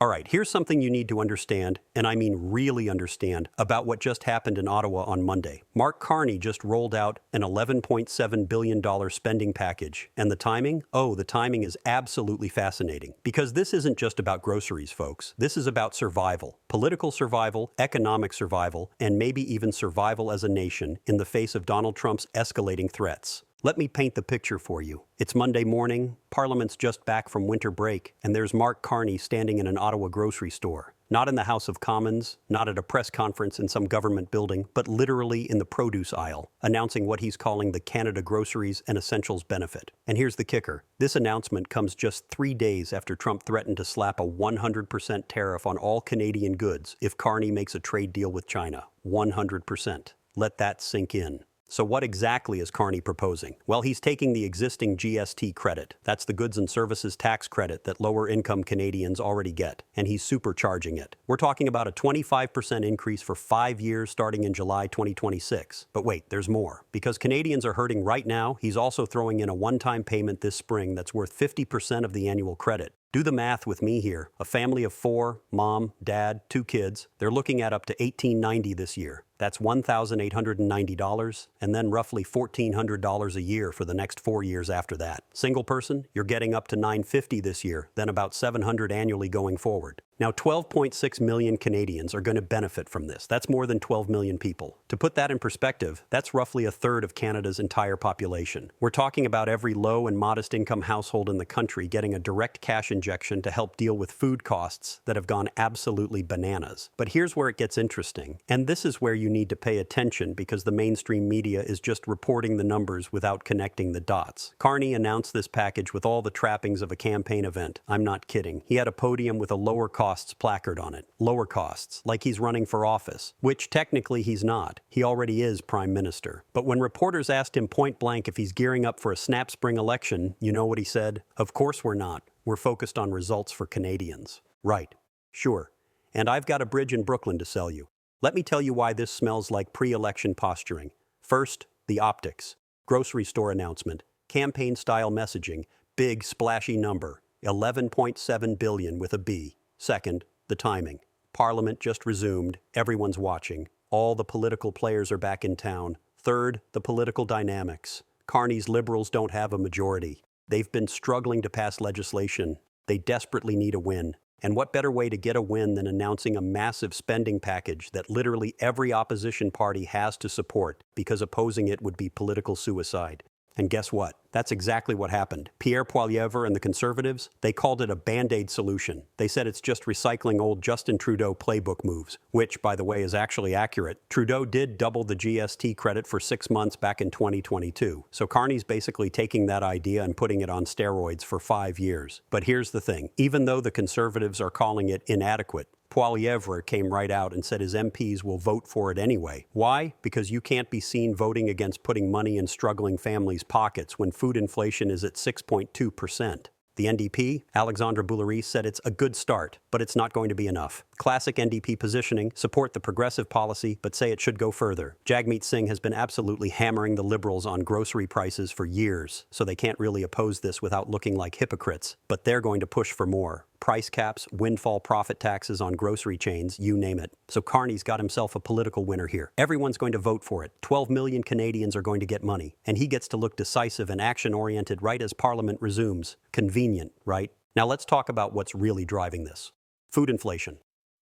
All right, here's something you need to understand, and I mean really understand, about what just happened in Ottawa on Monday. Mark Carney just rolled out an $11.7 billion spending package. And the timing? Oh, the timing is absolutely fascinating. Because this isn't just about groceries, folks. This is about survival. Political survival, economic survival, and maybe even survival as a nation in the face of Donald Trump's escalating threats. Let me paint the picture for you. It's Monday morning, Parliament's just back from winter break, and there's Mark Carney standing in an Ottawa grocery store. Not in the House of Commons, not at a press conference in some government building, but literally in the produce aisle, announcing what he's calling the Canada Groceries and Essentials Benefit. And here's the kicker. This announcement comes just 3 days after Trump threatened to slap a 100% tariff on all Canadian goods if Carney makes a trade deal with China. 100%. Let that sink in. So what exactly is Carney proposing? Well, he's taking the existing GST credit. That's the goods and services tax credit that lower-income Canadians already get, and he's supercharging it. We're talking about a 25% increase for 5 years starting in July 2026. But wait, there's more. Because Canadians are hurting right now, he's also throwing in a one-time payment this spring that's worth 50% of the annual credit. Do the math with me here. A family of 4, mom, dad, 2 kids, they're looking at up to $1,890 this year. That's $1,890, and then roughly $1,400 a year for the next 4 years after that. Single person, you're getting up to $950 this year, then about $700 annually going forward. Now, 12.6 million Canadians are going to benefit from this. That's more than 12 million people. To put that in perspective, that's roughly a third of Canada's entire population. We're talking about every low and modest income household in the country getting a direct cash injection to help deal with food costs that have gone absolutely bananas. But here's where it gets interesting, and this is where you need to pay attention because the mainstream media is just reporting the numbers without connecting the dots. Carney announced this package with all the trappings of a campaign event. I'm not kidding. He had a podium with a lower costs placard on it. Lower costs, like he's running for office, which technically he's not. He already is Prime Minister. But when reporters asked him point blank if he's gearing up for a snap spring election, you know what he said? Of course we're not. We're focused on results for Canadians. Right. Sure. And I've got a bridge in Brooklyn to sell you. Let me tell you why this smells like pre-election posturing. First, the optics. Grocery store announcement. Campaign-style messaging. Big, splashy number. $11.7 billion with a B. Second, the timing. Parliament just resumed. Everyone's watching. All the political players are back in town. Third, the political dynamics. Carney's Liberals don't have a majority. They've been struggling to pass legislation. They desperately need a win. And what better way to get a win than announcing a massive spending package that literally every opposition party has to support, because opposing it would be political suicide. And guess what? That's exactly what happened. Pierre Poilievre and the Conservatives, they called it a Band-Aid solution. They said it's just recycling old Justin Trudeau playbook moves, which, by the way, is actually accurate. Trudeau did double the GST credit for 6 months back in 2022. So Carney's basically taking that idea and putting it on steroids for 5 years. But here's the thing. Even though the Conservatives are calling it inadequate, Poilievre came right out and said his MPs will vote for it anyway. Why? Because you can't be seen voting against putting money in struggling families' pockets when food inflation is at 6.2%. The NDP, Alexandre Boulary, said it's a good start, but it's not going to be enough. Classic NDP positioning, support the progressive policy, but say it should go further. Jagmeet Singh has been absolutely hammering the Liberals on grocery prices for years, so they can't really oppose this without looking like hypocrites. But they're going to push for more. Price caps, windfall profit taxes on grocery chains, you name it. So Carney's got himself a political winner here. Everyone's going to vote for it. 12 million Canadians are going to get money. And he gets to look decisive and action-oriented right as Parliament resumes. Convenient, right? Now let's talk about what's really driving this. Food inflation.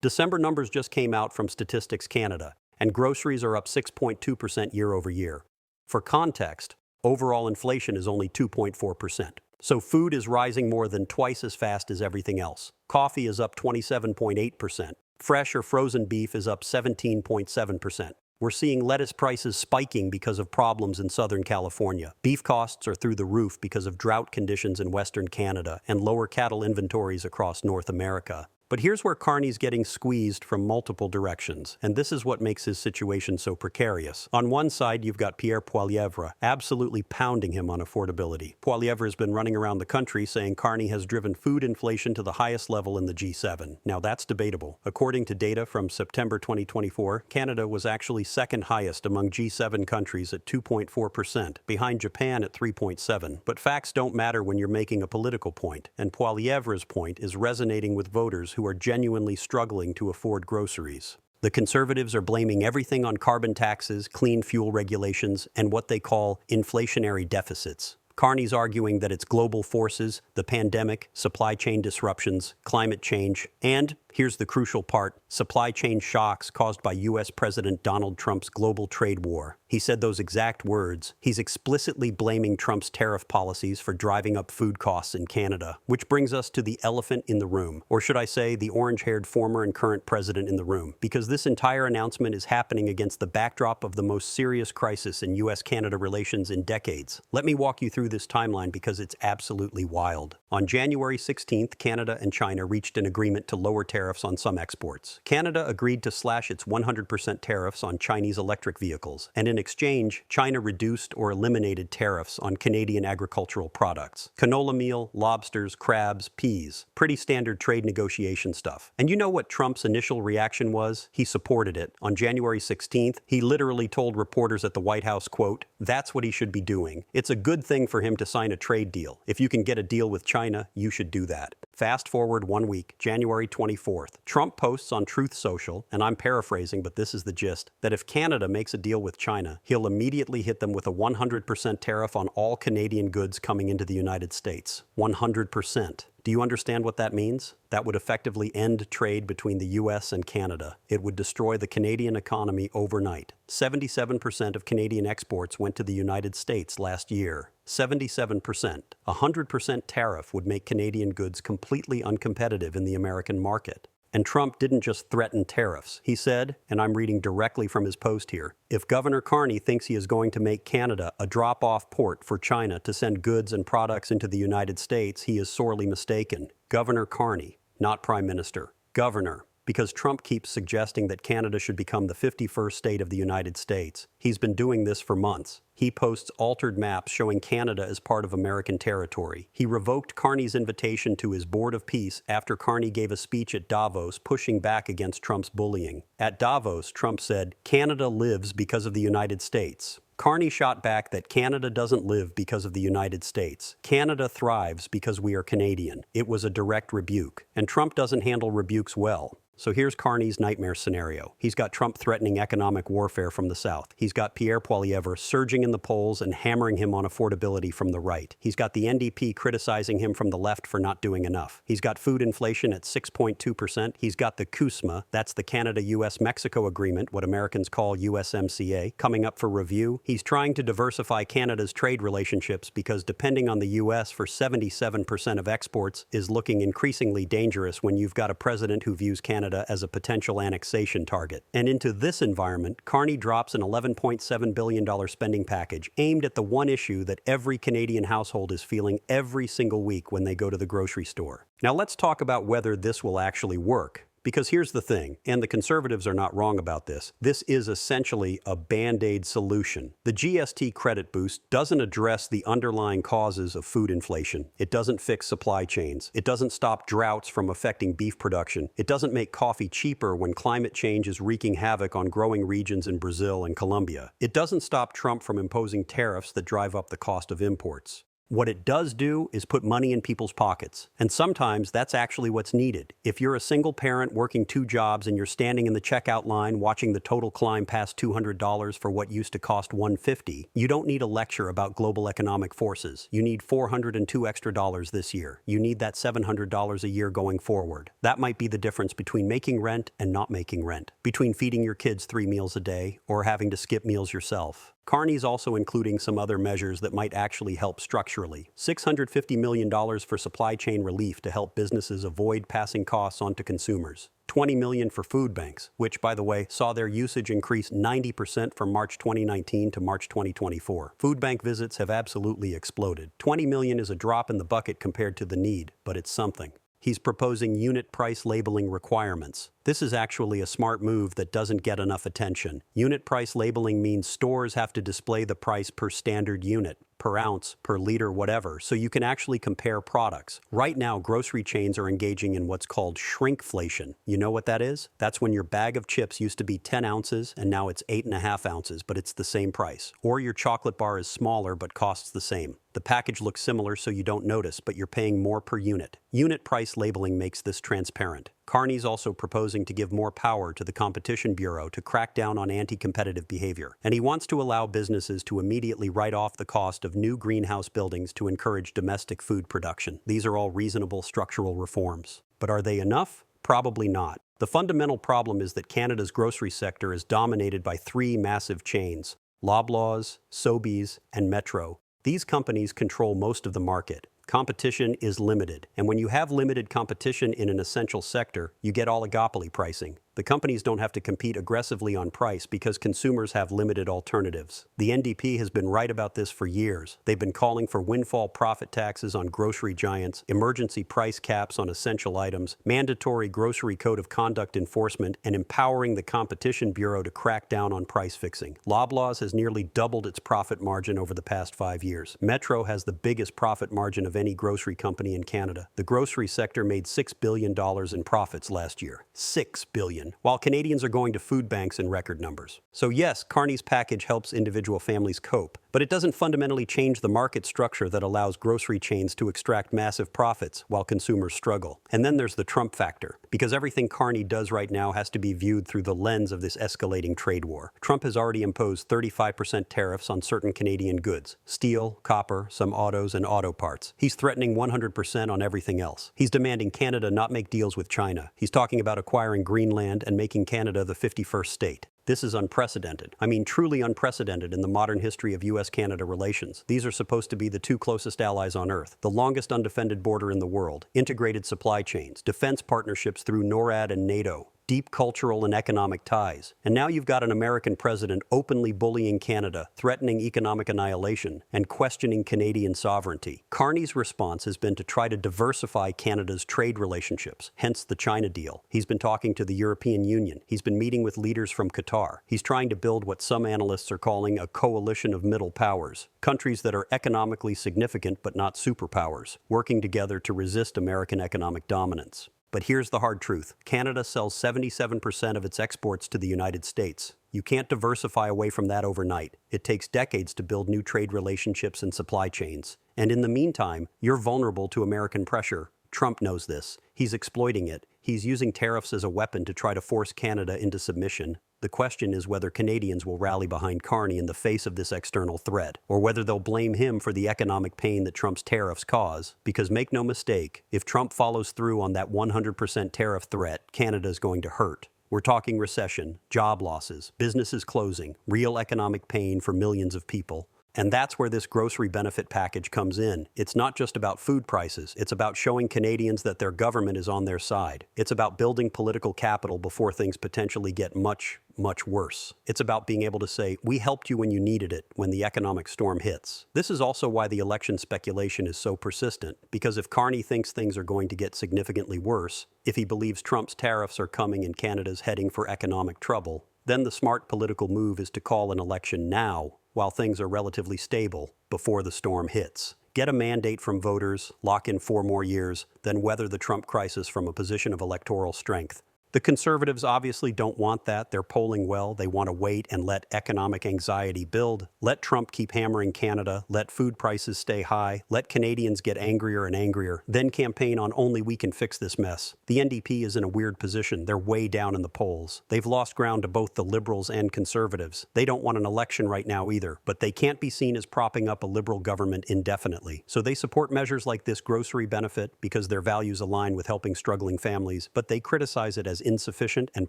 December numbers just came out from Statistics Canada, and groceries are up 6.2% year over year. For context, overall inflation is only 2.4%. So food is rising more than twice as fast as everything else. Coffee is up 27.8%. Fresh or frozen beef is up 17.7%. We're seeing lettuce prices spiking because of problems in Southern California. Beef costs are through the roof because of drought conditions in Western Canada and lower cattle inventories across North America. But here's where Carney's getting squeezed from multiple directions, and this is what makes his situation so precarious. On one side, you've got Pierre Poilievre, absolutely pounding him on affordability. Poilievre has been running around the country saying Carney has driven food inflation to the highest level in the G7. Now that's debatable. According to data from September 2024, Canada was actually second highest among G7 countries at 2.4%, behind Japan at 3.7%. But facts don't matter when you're making a political point, and Poilievre's point is resonating with voters who are genuinely struggling to afford groceries. The conservatives are blaming everything on carbon taxes, clean fuel regulations, and what they call inflationary deficits. Carney's arguing that it's global forces, the pandemic, supply chain disruptions, climate change, and, here's the crucial part, supply chain shocks caused by U.S. President Donald Trump's global trade war. He said those exact words. He's explicitly blaming Trump's tariff policies for driving up food costs in Canada, which brings us to the elephant in the room, or should I say the orange-haired former and current president in the room, because this entire announcement is happening against the backdrop of the most serious crisis in U.S.-Canada relations in decades. Let me walk you through this timeline because it's absolutely wild. On January 16th, Canada and China reached an agreement to lower tariffs on some exports. Canada agreed to slash its 100% tariffs on Chinese electric vehicles, and in exchange, China reduced or eliminated tariffs on Canadian agricultural products. Canola meal, lobsters, crabs, peas. Pretty standard trade negotiation stuff. And you know what Trump's initial reaction was? He supported it. On January 16th, he literally told reporters at the White House, quote, "That's what he should be doing. It's a good thing for him to sign a trade deal. If you can get a deal with China, you should do that." Fast forward 1 week, January 24th. Trump posts on Truth Social, and I'm paraphrasing, but this is the gist, that if Canada makes a deal with China, he'll immediately hit them with a 100% tariff on all Canadian goods coming into the United States. 100%. Do you understand what that means? That would effectively end trade between the U.S. and Canada. It would destroy the Canadian economy overnight. 77% of Canadian exports went to the United States last year. 77%. A 100% tariff would make Canadian goods completely uncompetitive in the American market. And Trump didn't just threaten tariffs. He said, and I'm reading directly from his post here, if Governor Carney thinks he is going to make Canada a drop-off port for China to send goods and products into the United States, he is sorely mistaken. Governor Carney, not Prime Minister. Governor. Because Trump keeps suggesting that Canada should become the 51st state of the United States. He's been doing this for months. He posts altered maps showing Canada as part of American territory. He revoked Carney's invitation to his Board of Peace after Carney gave a speech at Davos pushing back against Trump's bullying. At Davos, Trump said, "Canada lives because of the United States." Carney shot back that Canada doesn't live because of the United States. Canada thrives because we are Canadian. It was a direct rebuke. And Trump doesn't handle rebukes well. So here's Carney's nightmare scenario. He's got Trump threatening economic warfare from the South. He's got Pierre Poilievre surging in the polls and hammering him on affordability from the right. He's got the NDP criticizing him from the left for not doing enough. He's got food inflation at 6.2%. He's got the CUSMA, that's the Canada-US-Mexico Agreement, what Americans call USMCA, coming up for review. He's trying to diversify Canada's trade relationships because depending on the US for 77% of exports is looking increasingly dangerous when you've got a president who views Canada as a potential annexation target. And into this environment, Carney drops an $11.7 billion spending package aimed at the one issue that every Canadian household is feeling every single week when they go to the grocery store. Now let's talk about whether this will actually work. Because here's the thing, and the conservatives are not wrong about this, this is essentially a Band-Aid solution. The GST credit boost doesn't address the underlying causes of food inflation. It doesn't fix supply chains. It doesn't stop droughts from affecting beef production. It doesn't make coffee cheaper when climate change is wreaking havoc on growing regions in Brazil and Colombia. It doesn't stop Trump from imposing tariffs that drive up the cost of imports. What it does do is put money in people's pockets. And sometimes that's actually what's needed. If you're a single parent working 2 jobs and you're standing in the checkout line watching the total climb past $200 for what used to cost $150, you don't need a lecture about global economic forces. You need $402 extra this year. You need that $700 a year going forward. That might be the difference between making rent and not making rent, between feeding your kids 3 meals a day or having to skip meals yourself. Carney's also including some other measures that might actually help structurally. $650 million for supply chain relief to help businesses avoid passing costs on to consumers. $20 million for food banks, which, by the way, saw their usage increase 90% from March 2019 to March 2024. Food bank visits have absolutely exploded. $20 million is a drop in the bucket compared to the need, but it's something. He's proposing unit price labeling requirements. This is actually a smart move that doesn't get enough attention. Unit price labeling means stores have to display the price per standard unit, per ounce, per liter, whatever, so you can actually compare products. Right now, grocery chains are engaging in what's called shrinkflation. You know what that is? That's when your bag of chips used to be 10 ounces and now it's 8.5 ounces, but it's the same price. Or your chocolate bar is smaller but costs the same. The package looks similar so you don't notice, but you're paying more per unit. Unit price labeling makes this transparent. Carney's also proposing to give more power to the Competition Bureau to crack down on anti-competitive behavior. And he wants to allow businesses to immediately write off the cost of new greenhouse buildings to encourage domestic food production. These are all reasonable structural reforms. But are they enough? Probably not. The fundamental problem is that Canada's grocery sector is dominated by three massive chains: Loblaws, Sobeys, and Metro. These companies control most of the market. Competition is limited, and when you have limited competition in an essential sector, you get oligopoly pricing. The companies don't have to compete aggressively on price because consumers have limited alternatives. The NDP has been right about this for years. They've been calling for windfall profit taxes on grocery giants, emergency price caps on essential items, mandatory grocery code of conduct enforcement, and empowering the Competition Bureau to crack down on price fixing. Loblaws has nearly doubled its profit margin over the past 5 years. Metro has the biggest profit margin of any grocery company in Canada. The grocery sector made $6 billion in profits last year. $6 billion. While Canadians are going to food banks in record numbers. So yes, Carney's package helps individual families cope, but it doesn't fundamentally change the market structure that allows grocery chains to extract massive profits while consumers struggle. And then there's the Trump factor, because everything Carney does right now has to be viewed through the lens of this escalating trade war. Trump has already imposed 35% tariffs on certain Canadian goods: steel, copper, some autos, and auto parts. He's threatening 100% on everything else. He's demanding Canada not make deals with China. He's talking about acquiring Greenland and making Canada the 51st state. This is unprecedented. I mean, truly unprecedented in the modern history of U.S.-Canada relations. These are supposed to be the two closest allies on Earth, the longest undefended border in the world, integrated supply chains, defense partnerships through NORAD and NATO, deep cultural and economic ties. And now you've got an American president openly bullying Canada, threatening economic annihilation, and questioning Canadian sovereignty. Carney's response has been to try to diversify Canada's trade relationships, hence the China deal. He's been talking to the European Union. He's been meeting with leaders from Qatar. He's trying to build what some analysts are calling a coalition of middle powers, countries that are economically significant but not superpowers, working together to resist American economic dominance. But here's the hard truth. Canada sells 77% of its exports to the United States. You can't diversify away from that overnight. It takes decades to build new trade relationships and supply chains. And in the meantime, you're vulnerable to American pressure. Trump knows this. He's exploiting it. He's using tariffs as a weapon to try to force Canada into submission. The question is whether Canadians will rally behind Carney in the face of this external threat, or whether they'll blame him for the economic pain that Trump's tariffs cause. Because make no mistake, if Trump follows through on that 100% tariff threat, Canada's going to hurt. We're talking recession, job losses, businesses closing, real economic pain for millions of people. And that's where this grocery benefit package comes in. It's not just about food prices. It's about showing Canadians that their government is on their side. It's about building political capital before things potentially get much worse. It's about being able to say, we helped you when you needed it, when the economic storm hits. This is also why the election speculation is so persistent, because if Carney thinks things are going to get significantly worse, if he believes Trump's tariffs are coming and Canada's heading for economic trouble, then the smart political move is to call an election now, while things are relatively stable, before the storm hits. Get a mandate from voters, lock in 4 more years, then weather the Trump crisis from a position of electoral strength. The Conservatives obviously don't want that. They're polling well. They want to wait and let economic anxiety build. Let Trump keep hammering Canada. Let food prices stay high. Let Canadians get angrier and angrier. Then campaign on only we can fix this mess. The NDP is in a weird position. They're way down in the polls. They've lost ground to both the Liberals and Conservatives. They don't want an election right now either, but they can't be seen as propping up a Liberal government indefinitely. So they support measures like this grocery benefit because their values align with helping struggling families, but they criticize it as insufficient and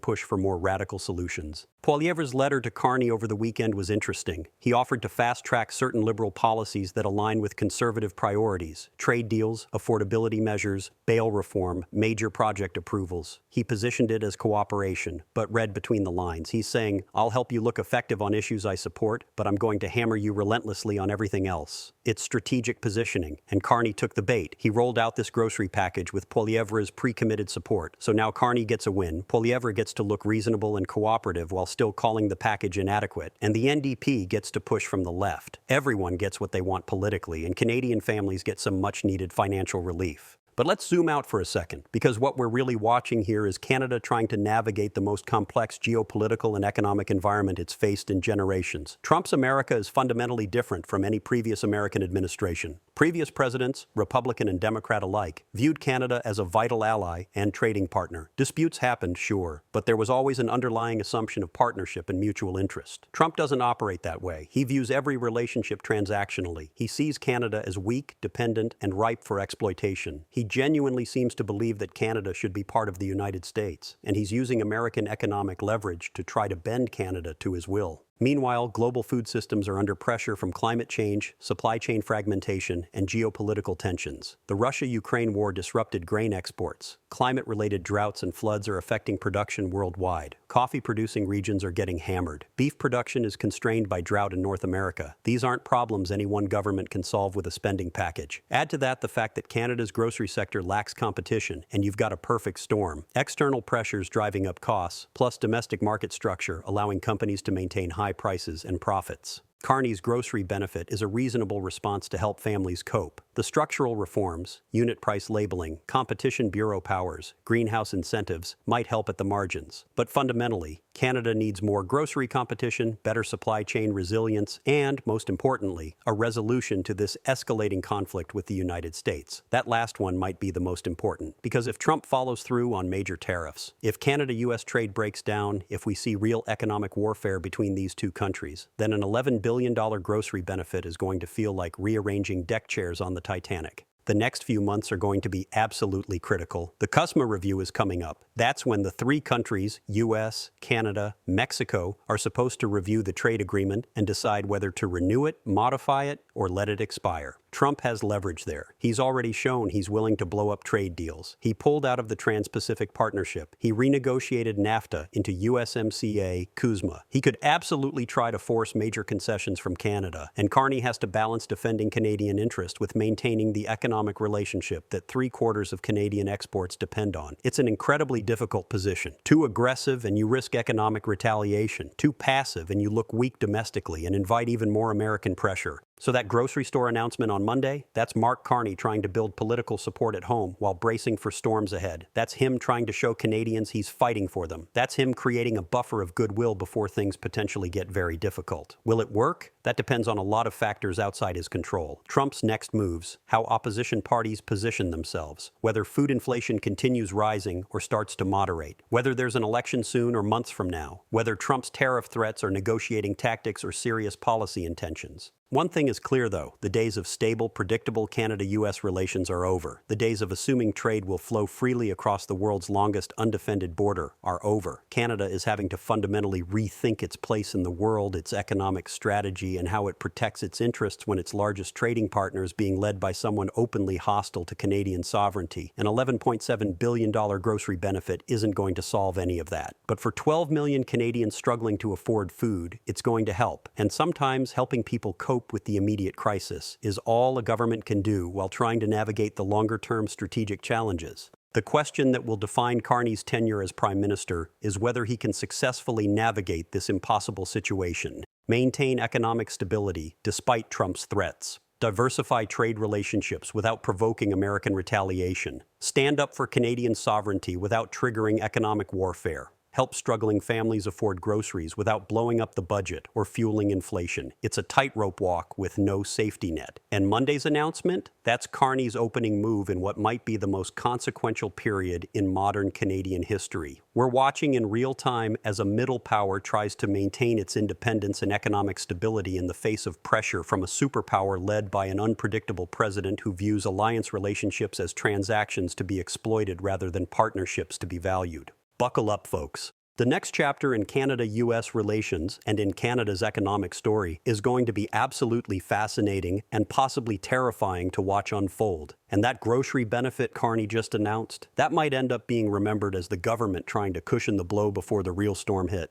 push for more radical solutions. Poilievre's letter to Carney over the weekend was interesting. He offered to fast-track certain Liberal policies that align with Conservative priorities: trade deals, affordability measures, bail reform, major project approvals. He positioned it as cooperation, but read between the lines. He's saying, I'll help you look effective on issues I support, but I'm going to hammer you relentlessly on everything else. It's strategic positioning, and Carney took the bait. He rolled out this grocery package with Poilievre's pre-committed support. So now Carney gets a win. Poilievre gets to look reasonable and cooperative while still calling the package inadequate, and the NDP gets to push from the left. Everyone gets what they want politically, and Canadian families get some much-needed financial relief. But let's zoom out for a second, because what we're really watching here is Canada trying to navigate the most complex geopolitical and economic environment it's faced in generations. Trump's America is fundamentally different from any previous American administration. Previous presidents, Republican and Democrat alike, viewed Canada as a vital ally and trading partner. Disputes happened, sure, but there was always an underlying assumption of partnership and mutual interest. Trump doesn't operate that way. He views every relationship transactionally. He sees Canada as weak, dependent, and ripe for exploitation. He genuinely seems to believe that Canada should be part of the United States, and he's using American economic leverage to try to bend Canada to his will. Meanwhile, global food systems are under pressure from climate change, supply chain fragmentation, and geopolitical tensions. The Russia-Ukraine war disrupted grain exports. Climate-related droughts and floods are affecting production worldwide. Coffee-producing regions are getting hammered. Beef production is constrained by drought in North America. These aren't problems any one government can solve with a spending package. Add to that the fact that Canada's grocery sector lacks competition, and you've got a perfect storm. External pressures driving up costs, plus domestic market structure allowing companies to maintain high prices and profits. Carney's Grocery Benefit is a reasonable response to help families cope. The structural reforms, unit price labeling, competition bureau powers, greenhouse incentives might help at the margins. But fundamentally, Canada needs more grocery competition, better supply chain resilience, and, most importantly, a resolution to this escalating conflict with the United States. That last one might be the most important, because if Trump follows through on major tariffs, if Canada-US trade breaks down, if we see real economic warfare between these two countries, then an $11 billion grocery benefit is going to feel like rearranging deck chairs on the Titanic. The next few months are going to be absolutely critical. The CUSMA review is coming up. That's when the three countries, US, Canada, Mexico, are supposed to review the trade agreement and decide whether to renew it, modify it, or let it expire. Trump has leverage there. He's already shown he's willing to blow up trade deals. He pulled out of the Trans-Pacific Partnership. He renegotiated NAFTA into USMCA CUSMA. He could absolutely try to force major concessions from Canada, and Carney has to balance defending Canadian interest with maintaining the economic relationship that 3/4 of Canadian exports depend on. It's an incredibly difficult position. Too aggressive and you risk economic retaliation. Too passive and you look weak domestically and invite even more American pressure. So that grocery store announcement on Monday, that's Mark Carney trying to build political support at home while bracing for storms ahead. That's him trying to show Canadians he's fighting for them. That's him creating a buffer of goodwill before things potentially get very difficult. Will it work? That depends on a lot of factors outside his control. Trump's next moves, how opposition parties position themselves, whether food inflation continues rising or starts to moderate, whether there's an election soon or months from now, whether Trump's tariff threats are negotiating tactics or serious policy intentions. One thing is clear, though. The days of stable, predictable Canada-US relations are over. The days of assuming trade will flow freely across the world's longest undefended border are over. Canada is having to fundamentally rethink its place in the world, its economic strategy, and how it protects its interests when its largest trading partner is being led by someone openly hostile to Canadian sovereignty. An $11.7 billion grocery benefit isn't going to solve any of that. But for 12 million Canadians struggling to afford food, it's going to help. And sometimes helping people cope with the immediate crisis is all a government can do while trying to navigate the longer-term strategic challenges. The question that will define Carney's tenure as Prime Minister is whether he can successfully navigate this impossible situation, maintain economic stability despite Trump's threats, diversify trade relationships without provoking American retaliation, stand up for Canadian sovereignty without triggering economic warfare, help struggling families afford groceries without blowing up the budget or fueling inflation. It's a tightrope walk with no safety net. And Monday's announcement? That's Carney's opening move in what might be the most consequential period in modern Canadian history. We're watching in real time as a middle power tries to maintain its independence and economic stability in the face of pressure from a superpower led by an unpredictable president who views alliance relationships as transactions to be exploited rather than partnerships to be valued. Buckle up, folks. The next chapter in Canada-US relations and in Canada's economic story is going to be absolutely fascinating and possibly terrifying to watch unfold. And that grocery benefit Carney just announced, that might end up being remembered as the government trying to cushion the blow before the real storm hit.